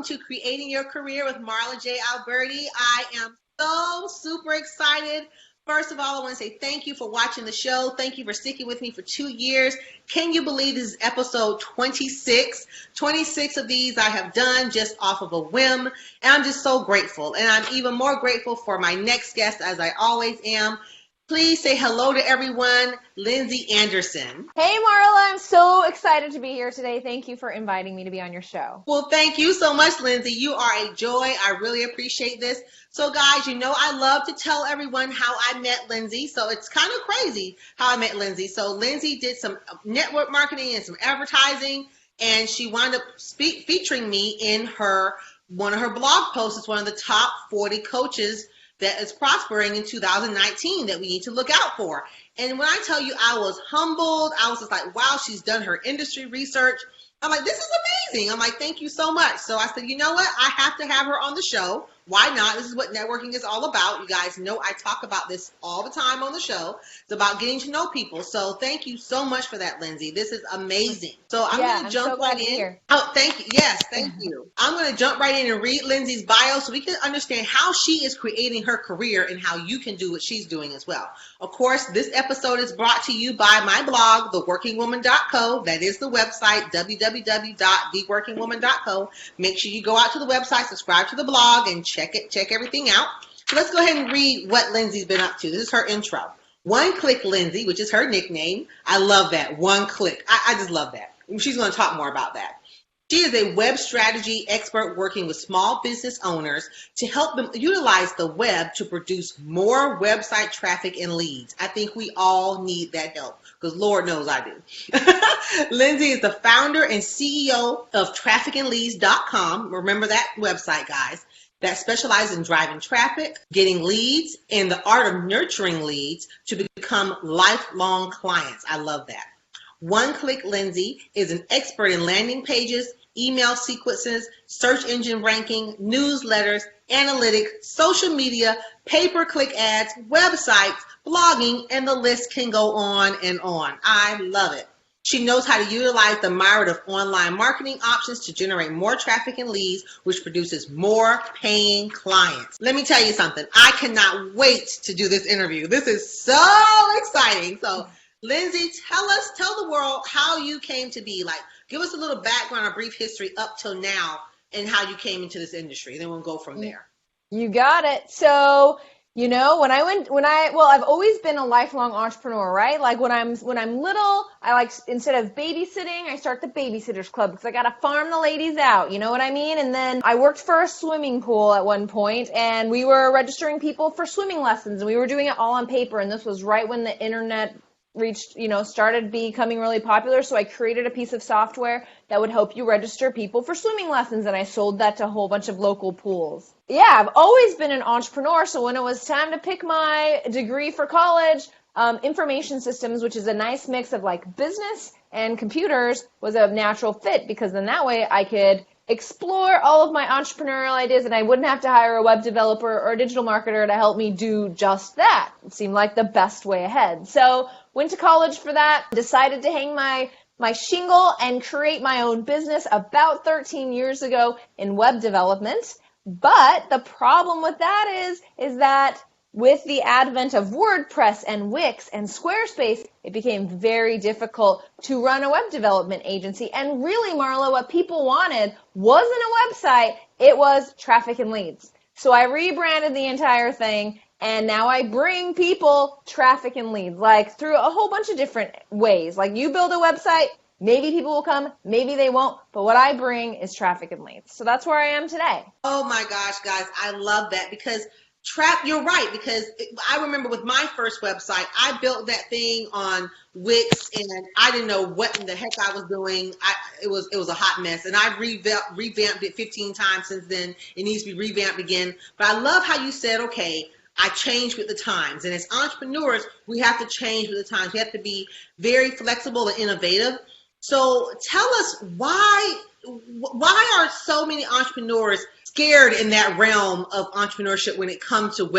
welcome to Creating Your Career with Marla J. Alberti. I am so super excited. First of all, I want to say thank you for watching the show. Thank you for sticking with me for 2 years. Can you believe this is episode 26? 26 of these I have done just off of a whim, and I'm just so grateful. And I'm even more grateful for my next guest, as I always am. Please say hello to everyone, Lindsey Anderson. Hey, Marla, I'm so excited to be here today. Thank you for inviting me to be on your show. Well, thank you so much, Lindsey. You are a joy. I really appreciate this. So, guys, you know I love to tell everyone how I met Lindsey. So it's kind of crazy how I met Lindsey. So Lindsey did some network marketing and some advertising, and she wound up featuring me in one of her blog posts. It's one of the top 40 coaches that is prospering in 2019 that we need to look out for. And when I tell you I was humbled, I was just like, wow, she's done her industry research. I'm like, this is amazing. I'm like, thank you so much. So I said, you know what? I have to have her on the show. Why not? This is what networking is all about. You guys know I talk about this all the time on the show. It's about getting to know people. So thank you so much for that, Lindsey. This is amazing. So I'm going to jump right in. Oh, thank you. Yes, thank you. I'm going to jump right in and read Lindsey's bio so we can understand how she is creating her career and how you can do what she's doing as well. Of course, this episode is brought to you by my blog, theworkingwoman.co. That is the website, www.theworkingwoman.co. Make sure you go out to the website, subscribe to the blog, and check everything out. So let's go ahead and read what Lindsey's been up to. This is her intro. One Click Lindsey, which is her nickname. I love that. One Click. I just love that. She's going to talk more about that. She is a web strategy expert working with small business owners to help them utilize the web to produce more website traffic and leads. I think we all need that help because Lord knows I do. Lindsey is the founder and CEO of trafficandleads.com. Remember that website, guys. That specializes in driving traffic, getting leads, and the art of nurturing leads to become lifelong clients. I love that. One Click Lindsey is an expert in landing pages, email sequences, search engine ranking, newsletters, analytics, social media, pay-per-click ads, websites, blogging, and the list can go on and on. I love it. She knows how to utilize the myriad of online marketing options to generate more traffic and leads, which produces more paying clients. Let me tell you something. I cannot wait to do this interview. This is so exciting. So, Lindsey, tell the world how you came to be. Like, give us a little background, a brief history up till now, and how you came into this industry. Then we'll go from there. You got it. So, you know, I've always been a lifelong entrepreneur, right? Like when I'm little, I like, instead of babysitting, I start the babysitters club because I got to farm the ladies out. You know what I mean? And then I worked for a swimming pool at one point, and we were registering people for swimming lessons, and we were doing it all on paper. And this was right when the internet started becoming really popular. So I created a piece of software that would help you register people for swimming lessons, and I sold that to a whole bunch of local pools. Yeah, I've always been an entrepreneur. So when it was time to pick my degree for college, information systems, which is a nice mix of like business and computers, was a natural fit because then that way I could explore all of my entrepreneurial ideas and I wouldn't have to hire a web developer or a digital marketer to help me do just that. It seemed like the best way ahead. So went to college for that, decided to hang my shingle and create my own business about 13 years ago in web development. But the problem with that is that with the advent of WordPress and Wix and Squarespace, it became very difficult to run a web development agency. And really, Marla, what people wanted wasn't a website, it was traffic and leads. So I rebranded the entire thing, and now I bring people traffic and leads, like through a whole bunch of different ways. Like you build a website, maybe people will come, maybe they won't, but what I bring is traffic and leads. So that's where I am today. Oh my gosh, guys, I love that because you're right, because I remember with my first website, I built that thing on Wix, and I didn't know what in the heck I was doing. It was a hot mess, and I've revamped it 15 times since then. It needs to be revamped again. But I love how you said, okay, I change with the times. And as entrepreneurs, we have to change with the times. We have to be very flexible and innovative. So tell us why are so many entrepreneurs scared in that realm of entrepreneurship when it comes to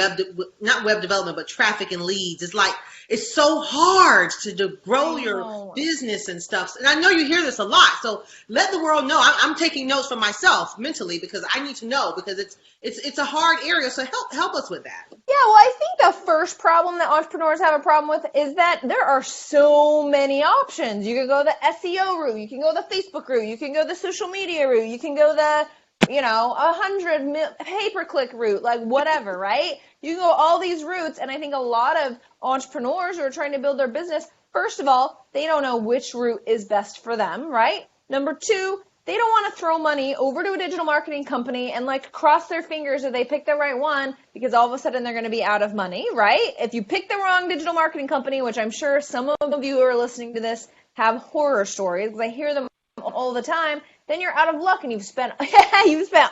not web development, but traffic and leads. It's like, it's so hard to grow your business and stuff. And I know you hear this a lot. So let the world know. I'm taking notes for myself mentally because I need to know, because it's a hard area. So help us with that. Yeah, well, I think the first problem that entrepreneurs have a problem with is that there are so many options. You can go the SEO route. You can go the Facebook route. You can go the social media route. You can go the 100 pay-per-click route, like whatever, right? You can go all these routes, and I think a lot of entrepreneurs who are trying to build their business, first of all, they don't know which route is best for them, right? Number two, they don't want to throw money over to a digital marketing company and like cross their fingers that they pick the right one, because all of a sudden they're going to be out of money, right? If you pick the wrong digital marketing company, which I'm sure some of you who are listening to this have horror stories, because I hear them all the time, then you're out of luck and you've spent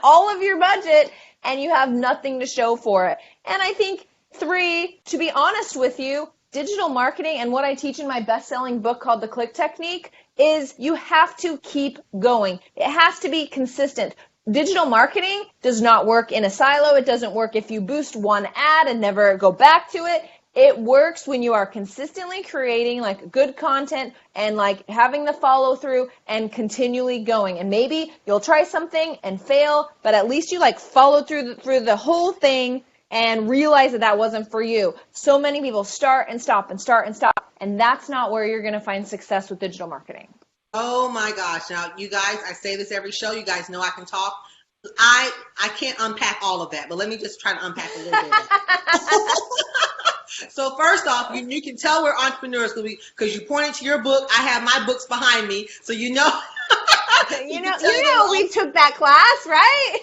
all of your budget and you have nothing to show for it. And I think 3, to be honest with you, digital marketing and what I teach in my best-selling book called The Click Technique is you have to keep going. It has to be consistent. Digital marketing does not work in a silo. It doesn't work if you boost one ad and never go back to it. It works when you are consistently creating like good content and like having the follow through and continually going. And maybe you'll try something and fail, but at least you like follow through the whole thing and realize that wasn't for you. So many people start and stop and start and stop, and that's not where you're going to find success with digital marketing. Oh my gosh. Now, you guys, I say this every show. You guys know I can talk. I can't unpack all of that, but let me just try to unpack a little bit of that. So first off, you can tell we're entrepreneurs because you pointed to your book. I have my books behind me, so you know. you know we took that class, right?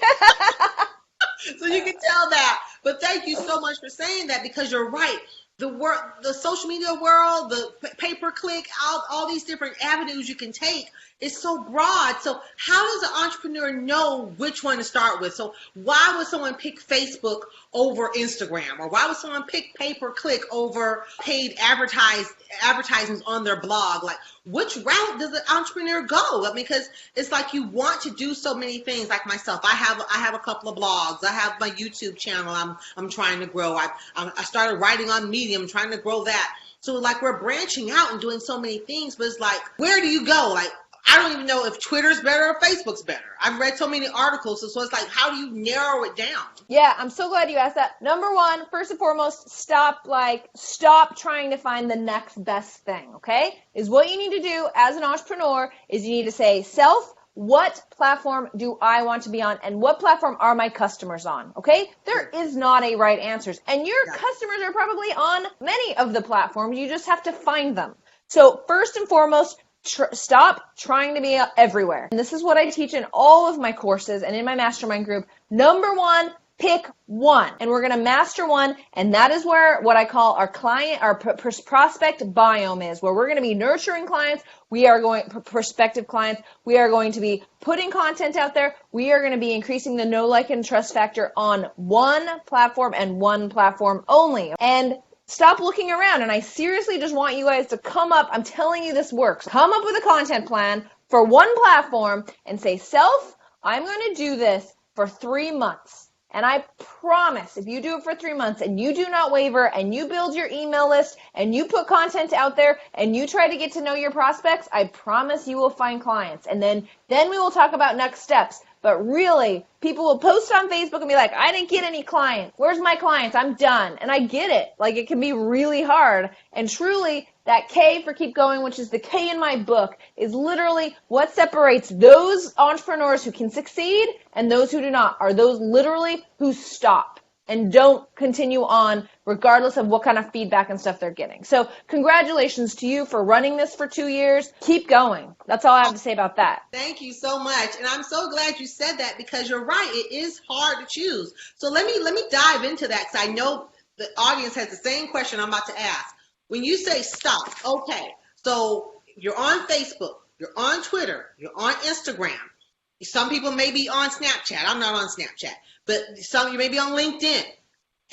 So you can tell that. But thank you so much for saying that, because you're right. The social media world, the pay-per-click, all these different avenues you can take is so broad. So how does an entrepreneur know which one to start with? So why would someone pick Facebook over Instagram? Or why would someone pick pay-per-click over paid advertisements on their blog? Like, which route does an entrepreneur go? I mean, because it's like you want to do so many things. Like myself, I have a couple of blogs. I have my YouTube channel I'm trying to grow. I started writing on Medium, trying to grow that. So like we're branching out and doing so many things, but it's like, where do you go? Like, I don't even know if Twitter's better or Facebook's better. I've read so many articles, so it's like, how do you narrow it down? Yeah, I'm so glad you asked that. Number one, first and foremost, stop trying to find the next best thing, okay? Is what you need to do as an entrepreneur is you need to say, self, what platform do I want to be on, and what platform are my customers on, okay? There is not a right answer, and your customers are probably on many of the platforms. You just have to find them. So first and foremost, stop trying to be everywhere. And this is what I teach in all of my courses and in my mastermind group. Number one, pick one. And we're going to master one. And that is where what I call our prospect biome is, where we're going to be nurturing clients. Prospective clients. We are going to be putting content out there. We are going to be increasing the know, like, and trust factor on one platform and one platform only. And stop looking around, and I seriously just want you guys to come up. I'm telling you this works. Come up with a content plan for one platform and say, self, I'm going to do this for 3 months. And I promise, if you do it for 3 months and you do not waver and you build your email list and you put content out there and you try to get to know your prospects, I promise you will find clients. And then we will talk about next steps. But really, people will post on Facebook and be like, I didn't get any clients. Where's my clients? I'm done. And I get it. Like, it can be really hard. And truly, that K for keep going, which is the K in my book, is literally what separates those entrepreneurs who can succeed and those who do not, are those literally who stop and don't continue on regardless of what kind of feedback and stuff they're getting. So congratulations to you for running this for 2 years. Keep going. That's all I have to say about that. Thank you so much. And I'm so glad you said that, because you're right. It is hard to choose. So let me dive into that, because I know the audience has the same question I'm about to ask. When you say stop, okay, so you're on Facebook, you're on Twitter, you're on Instagram. Some people may be on Snapchat. I'm not on Snapchat. But you may be on LinkedIn,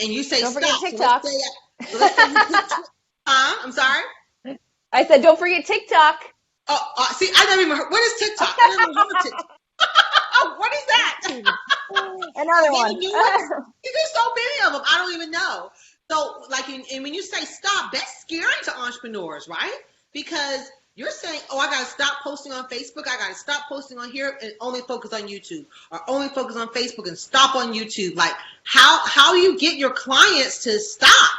and you say don't stop. Forget TikTok. So let's say you pick I'm sorry? I said don't forget TikTok. See, I never even heard. What is TikTok? I never even heard of TikTok. What is that? Another Is that a one. new one? There's so many of them. I don't even know. So, like, and when you say stop, that's scary to entrepreneurs, right? Because you're saying, oh, I got to stop posting on Facebook. I got to stop posting on here and only focus on YouTube, or only focus on Facebook and stop on YouTube. Like, how do you get your clients to stop?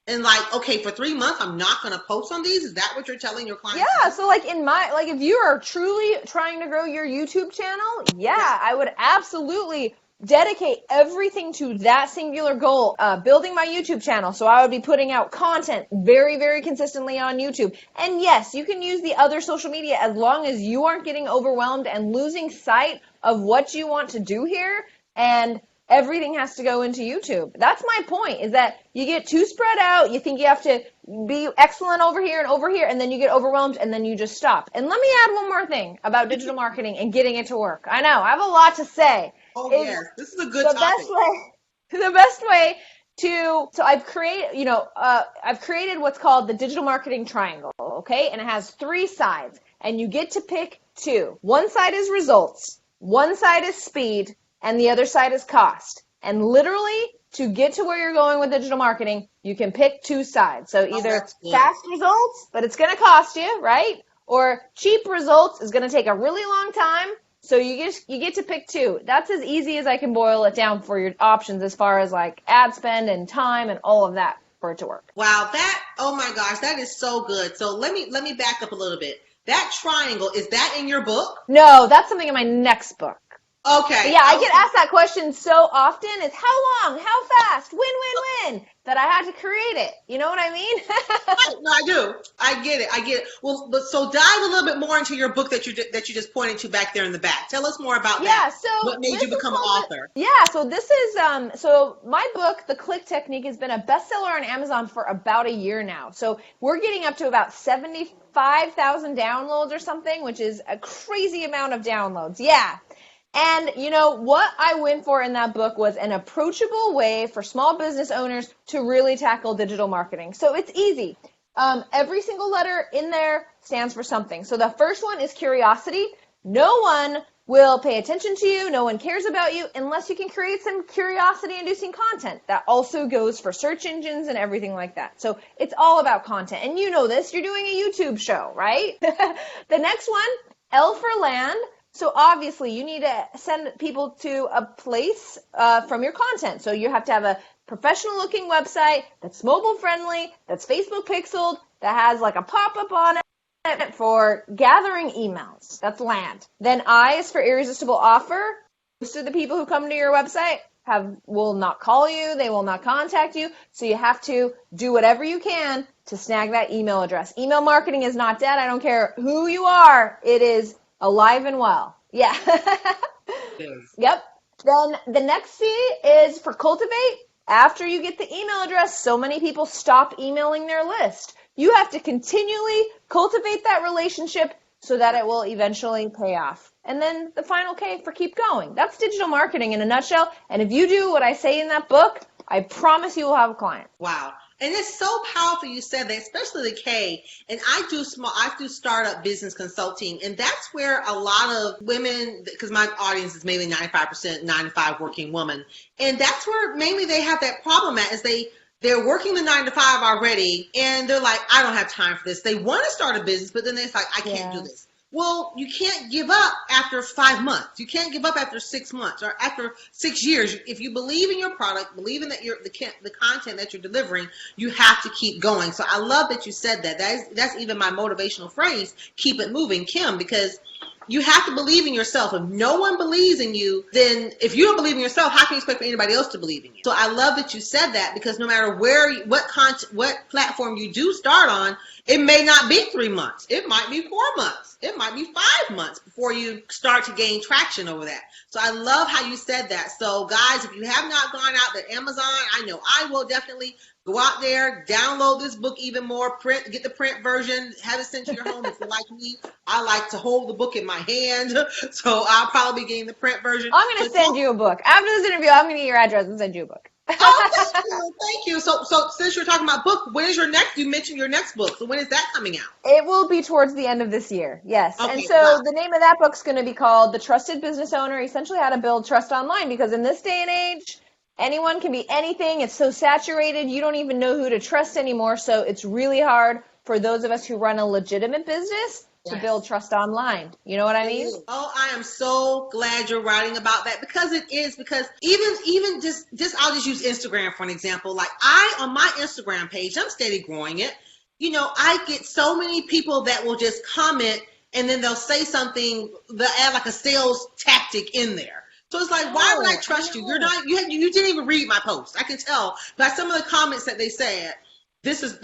And like, okay, for 3 months, I'm not going to post on these. Is that what you're telling your clients? Yeah. So like if you are truly trying to grow your YouTube channel, yeah, I would absolutely dedicate everything to that singular goal, building my YouTube channel. So I would be putting out content very, very consistently on YouTube. And yes, you can use the other social media as long as you aren't getting overwhelmed and losing sight of what you want to do here. And everything has to go into YouTube. That's my point, is that you get too spread out. You think you have to be excellent over here, and then you get overwhelmed, and then you just stop. And let me add one more thing about digital marketing and getting it to work. I know, I have a lot to say. Oh, yes. This is a good topic. The best way so I've created what's called the digital marketing triangle, okay? And it has 3 sides, and you get to pick 2. One side is results, one side is speed, and the other side is cost. And literally, to get to where you're going with digital marketing, you can pick 2 sides. So either fast results, but it's going to cost you, right? Or cheap results is going to take a really long time. So you get to pick 2. That's as easy as I can boil it down for your options as far as like ad spend and time and all of that for it to work. Wow, oh my gosh, that is so good. So let me back up a little bit. That triangle, is that in your book? No, that's something in my next book. Okay. But yeah, I get asked that question so often. Is how long, how fast, when, that I had to create it. You know what I mean? No, I do. I get it. Well, but so dive a little bit more into your book that you just pointed to back there in the back. Tell us more about that. So what made you become an author? So this is so my book, The Click Technique, has been a bestseller on Amazon for about a year now. So we're getting up to about 75,000 downloads or something, which is a crazy amount of downloads. Yeah. And, what I went for in that book was an approachable way for small business owners to really tackle digital marketing. So it's easy. Every single letter in there stands for something. So the first one is curiosity. No one will pay attention to you. No one cares about you unless you can create some curiosity-inducing content. That also goes for search engines and everything like that. So it's all about content. And you know this. You're doing a YouTube show, right? The next one, L for land. So obviously you need to send people to a place from your content. So you have to have a professional looking website that's mobile friendly, that's Facebook pixeled, that has like a pop-up on it for gathering emails. That's land. Then I is for irresistible offer. Most of the people who come to your website will not call you. They will not contact you. So you have to do whatever you can to snag that email address. Email marketing is not dead. I don't care who you are. It is alive and well. Yeah. Yep. Then the next C is for cultivate. After you get the email address, so many people stop emailing their list. You have to continually cultivate that relationship so that it will eventually pay off. And then the final K for keep going. That's digital marketing in a nutshell. And if you do what I say in that book, I promise you will have a client. Wow. And it's so powerful you said that, especially the K. And I do startup business consulting, and that's where a lot of women, because my audience is mainly 95% 9 to 5 working woman, and that's where mainly they have that problem at, is they're working the 9 to 5 already, and they're like, I don't have time for this. They want to start a business, but then it's like, I can't do this. Well, you can't give up after 5 months. You can't give up after 6 months or after 6 years. If you believe in your product, believe in that the content that you're delivering, you have to keep going. So I love that you said that. That's even my motivational phrase, keep it moving, Kim, because you have to believe in yourself. If no one believes in you, then if you don't believe in yourself, how can you expect for anybody else to believe in you? So I love that you said that, because no matter what platform you do start on, it may not be 3 months. It might be 4 months. It might be 5 months before you start to gain traction over that. So I love how you said that. So guys, if you have not gone out to Amazon, I know I will definitely go out there, download this book even more, get the print version, have it sent to your home. If you're like me, I like to hold the book in my hand. So I'll probably be getting the print version. I'm going to send you a book. After this interview, I'm going to get your address and send you a book. Oh, thank you, thank you. So since you're talking about book, when is your next? You mentioned your next book. So when is that coming out? It will be towards the end of this year, yes. And Okay, so wow. the name of that book's going to be called The Trusted Business Owner, essentially how to build trust online, because in this day and age, anyone can be anything. It's so saturated, you don't even know who to trust anymore. So it's really hard for those of us who run a legitimate business to build Yes. trust online. You know what I It mean? is. Oh, I am so glad you're writing about that because it is because even just I'll just use Instagram for an example. Like I on my Instagram page, I'm steady growing it. You know, I get so many people that will just comment and then they'll say something, they'll add like a sales tactic in there. So it's like, why would I Oh, I trust you? You're know. not you didn't even read my post. I can tell by some of the comments that they said. This is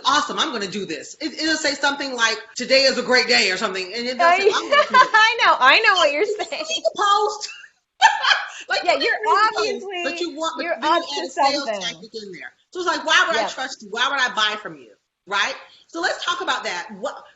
awesome. I'm going to do this. It'll say something like, today is a great day or something. And it does say, I'm going to do it. I know what you're You saying. need to post. Like, Yeah, you you're didn't read the post, but obviously, you want, but you're then you up add to a sales something. tactic in there. So it's like, why would I Yep. trust you? Why would I buy from you? Right? So let's talk about that.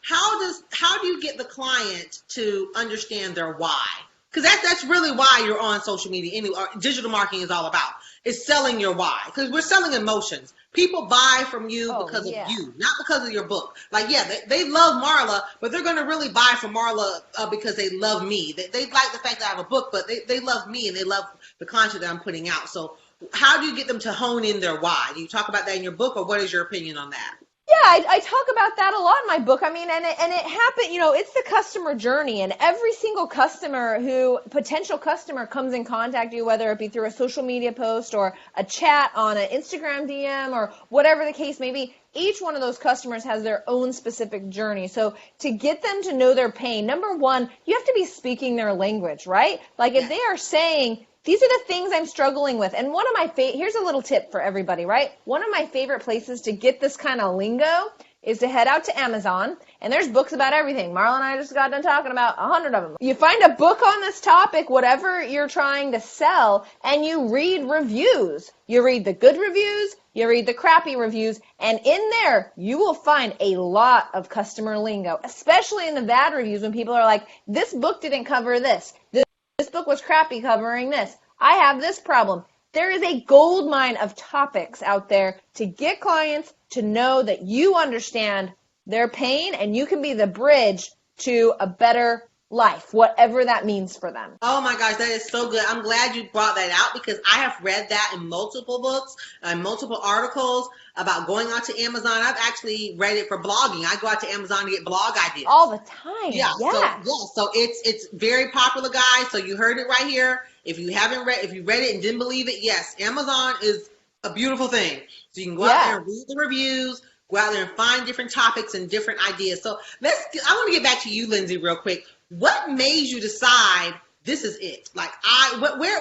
How do you get the client to understand their why? Because that's really why you're on social media. Anyway, digital marketing is all about. It's selling your why. Because we're selling emotions. People buy from you Oh, because of yeah. you, not because of your book. Like, yeah, they love Marla, but they're going to really buy from Marla because they love me. They like the fact that I have a book, but they love me and they love the content that I'm putting out. So how do you get them to hone in their why? Do you talk about that in your book, or what is your opinion on that? Yeah, I talk about that a lot in my book. I mean, and it happened, it's the customer journey, and every single potential customer comes in contact with you, whether it be through a social media post or a chat on an Instagram DM or whatever the case may be. Each one of those customers has their own specific journey. So to get them to know their pain, number one, you have to be speaking their language, right? Like if Yes. they are saying, these are the things I'm struggling with. And one of my here's a little tip for everybody, right? One of my favorite places to get this kind of lingo is to head out to Amazon, and there's books about everything. Marla and I just got done talking about 100 of them. You find a book on this topic, whatever you're trying to sell, and you read reviews. You read the good reviews, you read the crappy reviews, and in there, you will find a lot of customer lingo, especially in the bad reviews when people are like, this book didn't cover this. This book was crappy covering this. I have this problem. There is a gold mine of topics out there to get clients to know that you understand their pain and you can be the bridge to a better life, whatever that means for them. Oh my gosh, that is so good. I'm glad you brought that out because I have read that in multiple books and multiple articles about going out to Amazon. I've actually read it for blogging. I go out to Amazon to get blog ideas. All the time. Yeah, Yeah. so it's very popular, guys. So you heard it right here. If you read it and didn't believe it, yes, Amazon is a beautiful thing. So you can go out there and read the reviews, go out there and find different topics and different ideas. So I want to get back to you, Lindsey, real quick. What made you decide this is it? Like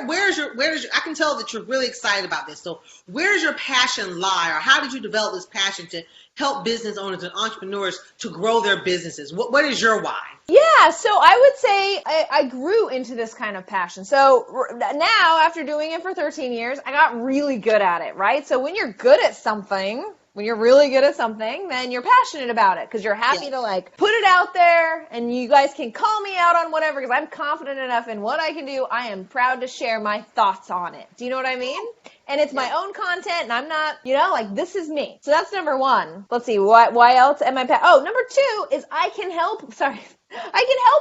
where's your I can tell that you're really excited about this. So where's your passion lie, or how did you develop this passion to help business owners and entrepreneurs to grow their businesses? What is your why? Yeah, so I would say I grew into this kind of passion. So now, after doing it for 13 years, I got really good at it, right? So when you're good at something, when you're really good at something, then you're passionate about it because you're happy to like put it out there, and you guys can call me out on whatever because I'm confident enough in what I can do. I am proud to share my thoughts on it. Do you know what I mean? And it's my own content, and I'm not, like, this is me. So that's number one. Let's see, why else am I number two is I can help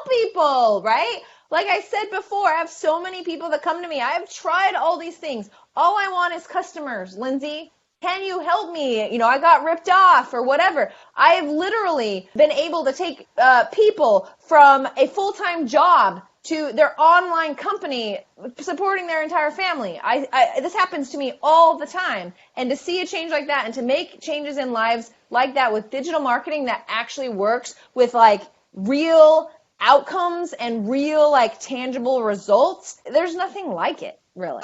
people, right? Like I said before, I have so many people that come to me. I've tried all these things. All I want is customers, Lindsey. Can you help me? I got ripped off or whatever. I have literally been able to take people from a full-time job to their online company, supporting their entire family. This happens to me all the time. And to see a change like that and to make changes in lives like that with digital marketing that actually works with like real outcomes and real like tangible results, there's nothing like it, really.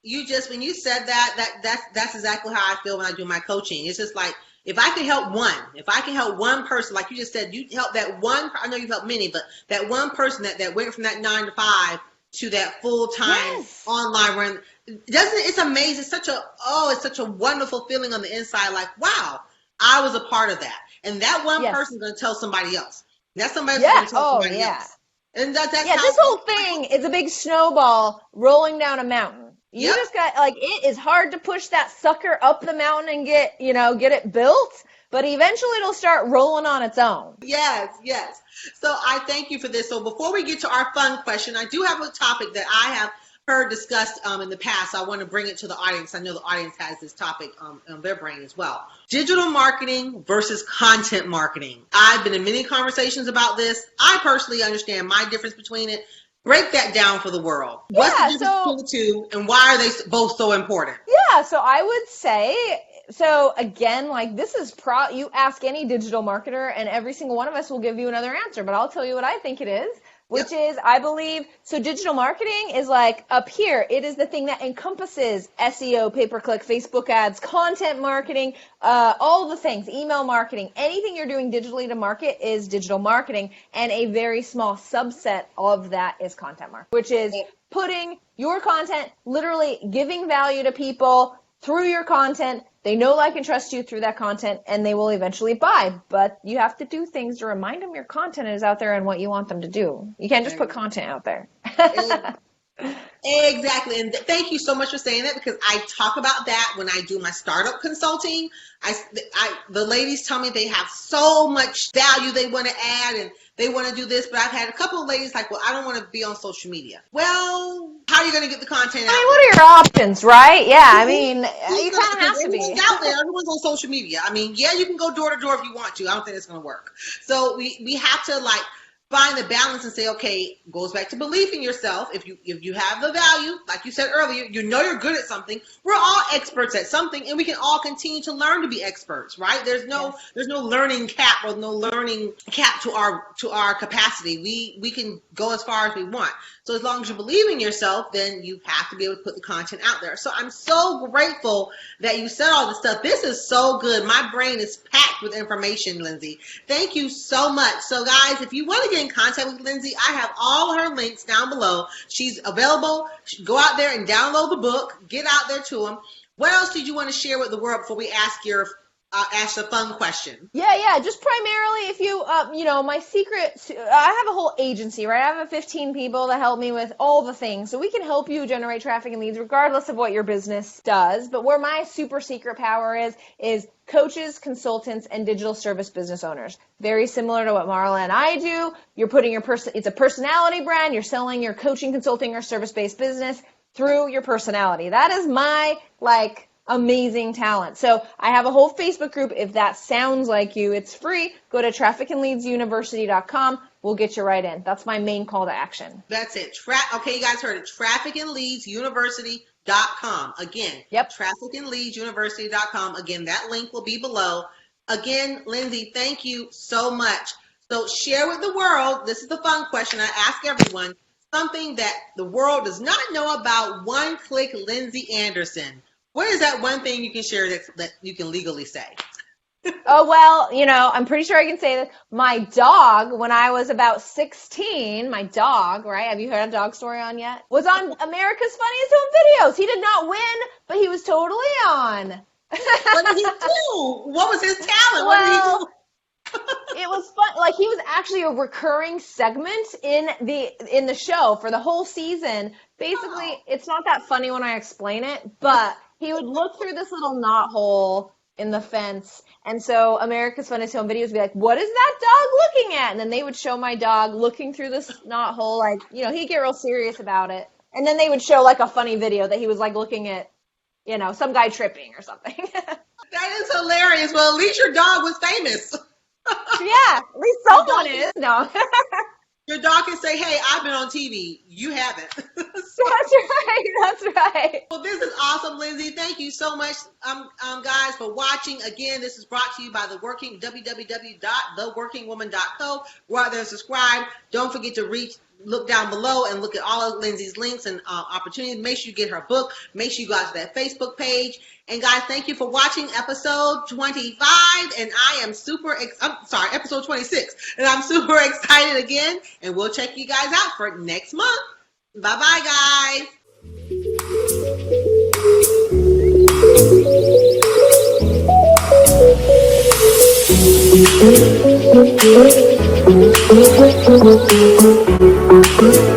When you said that's exactly how I feel when I do my coaching. It's just like, if I can help one person, like you just said, you help that one, I know you've helped many, but that one person that went from that 9 to 5 to that full-time online run, it's amazing. It's such a wonderful feeling on the inside. Like, wow, I was a part of that. And that one person is going to tell somebody else. That somebody's going to tell somebody else. And that's how this whole thing is a big snowball rolling down a mountain. You Yep. just got, like, it is hard to push that sucker up the mountain and get it built, but eventually it'll start rolling on its own. Yes, yes. So I thank you for this. So before we get to our fun question, I do have a topic that I have heard discussed in the past. So I want to bring it to the audience. I know the audience has this topic on their brain as well. Digital marketing versus content marketing. I've been in many conversations about this. I personally understand my difference between it. Break that down for the world. What's the difference between the two, and why are they both so important? Yeah, so I would say, so again, like, this is you ask any digital marketer and every single one of us will give you another answer, but I'll tell you what I think it is, which is, I believe, so digital marketing is like up here. It is the thing that encompasses SEO, pay-per-click, Facebook ads, content marketing, all the things, email marketing. Anything you're doing digitally to market is digital marketing, and a very small subset of that is content marketing, which is putting your content, literally giving value to people through your content. They know, like, and trust you through that content, and they will eventually buy. But you have to do things to remind them your content is out there and what you want them to do. You can't just put content out there. Exactly. And thank you so much for saying that, because I talk about that when I do my startup consulting. The ladies tell me they have so much value they want to add and they want to do this, but I've had a couple of ladies like, well, I don't want to be on social media. Well, how are you going to get the content out? I mean, what are your options, right? Yeah, I mean, you kind of have to be. Everyone's out there. Everyone's on social media. I mean, yeah, you can go door to door if you want to. I don't think it's going to work. So we have to, like, find the balance and say, okay, goes back to belief in yourself. If you have the value, like you said earlier, you know you're good at something. We're all experts at something, and we can all continue to learn to be experts, right? There's no learning cap or no learning cap to our capacity. We can go as far as we want. So as long as you believe in yourself, then you have to be able to put the content out there. So I'm so grateful that you said all this stuff. This is so good. My brain is packed with information, Lindsey. Thank you so much. So guys, if you want to get in contact with Lindsey, I have all her links down below. She's available. Go out there and download the book. Get out there to them. What else did you want to share with the world before we ask a fun question? Yeah. Just primarily, if you, my secret, I have a whole agency, right? I have 15 people that help me with all the things. So we can help you generate traffic and leads regardless of what your business does. But where my super secret power is coaches, consultants, and digital service business owners. Very similar to what Marla and I do. You're putting it's a personality brand. You're selling your coaching, consulting, or service-based business through your personality. That is my, amazing talent. So I have a whole Facebook group. If that sounds like you, it's free. Go to trafficandleadsuniversity.com. We'll get you right in. That's my main call to action. That's it. Okay, you guys heard it. Trafficandleadsuniversity.com. Again, trafficandleadsuniversity.com. Again, that link will be below. Again, Lindsey, thank you so much. So share with the world. This is the fun question I ask everyone. Something that the world does not know about One Click Lindsey Anderson. What is that one thing you can share that you can legally say? Oh, well, I'm pretty sure I can say this. My dog, when I was about 16, my dog, right? Have you heard a dog story on yet? Was on America's Funniest Home Videos. He did not win, but he was totally on. What did he do? What was his talent? What did he do? It was fun. Like, he was actually a recurring segment in the show for the whole season. Basically, It's not that funny when I explain it, but he would look through this little knot hole in the fence. And so America's Funniest Home Videos would be like, what is that dog looking at? And then they would show my dog looking through this knot hole. He'd get real serious about it. And then they would show a funny video that he was looking at, some guy tripping or something. That is hilarious. Well, at least your dog was famous. Yeah, at least someone is. No. Your dog can say, hey, I've been on TV. You haven't. That's right. Well, this is awesome, Lindsey. Thank you so much, guys, for watching. Again, this is brought to you by www.theworkingwoman.co. Go out there and subscribe. Don't forget to look down below and look at all of Lindsey's links and opportunities. Make sure you get her book. Make sure you go out to that Facebook page. And guys, thank you for watching episode 25. And episode 26. And I'm super excited again. And we'll check you guys out for next month. Bye-bye, guys.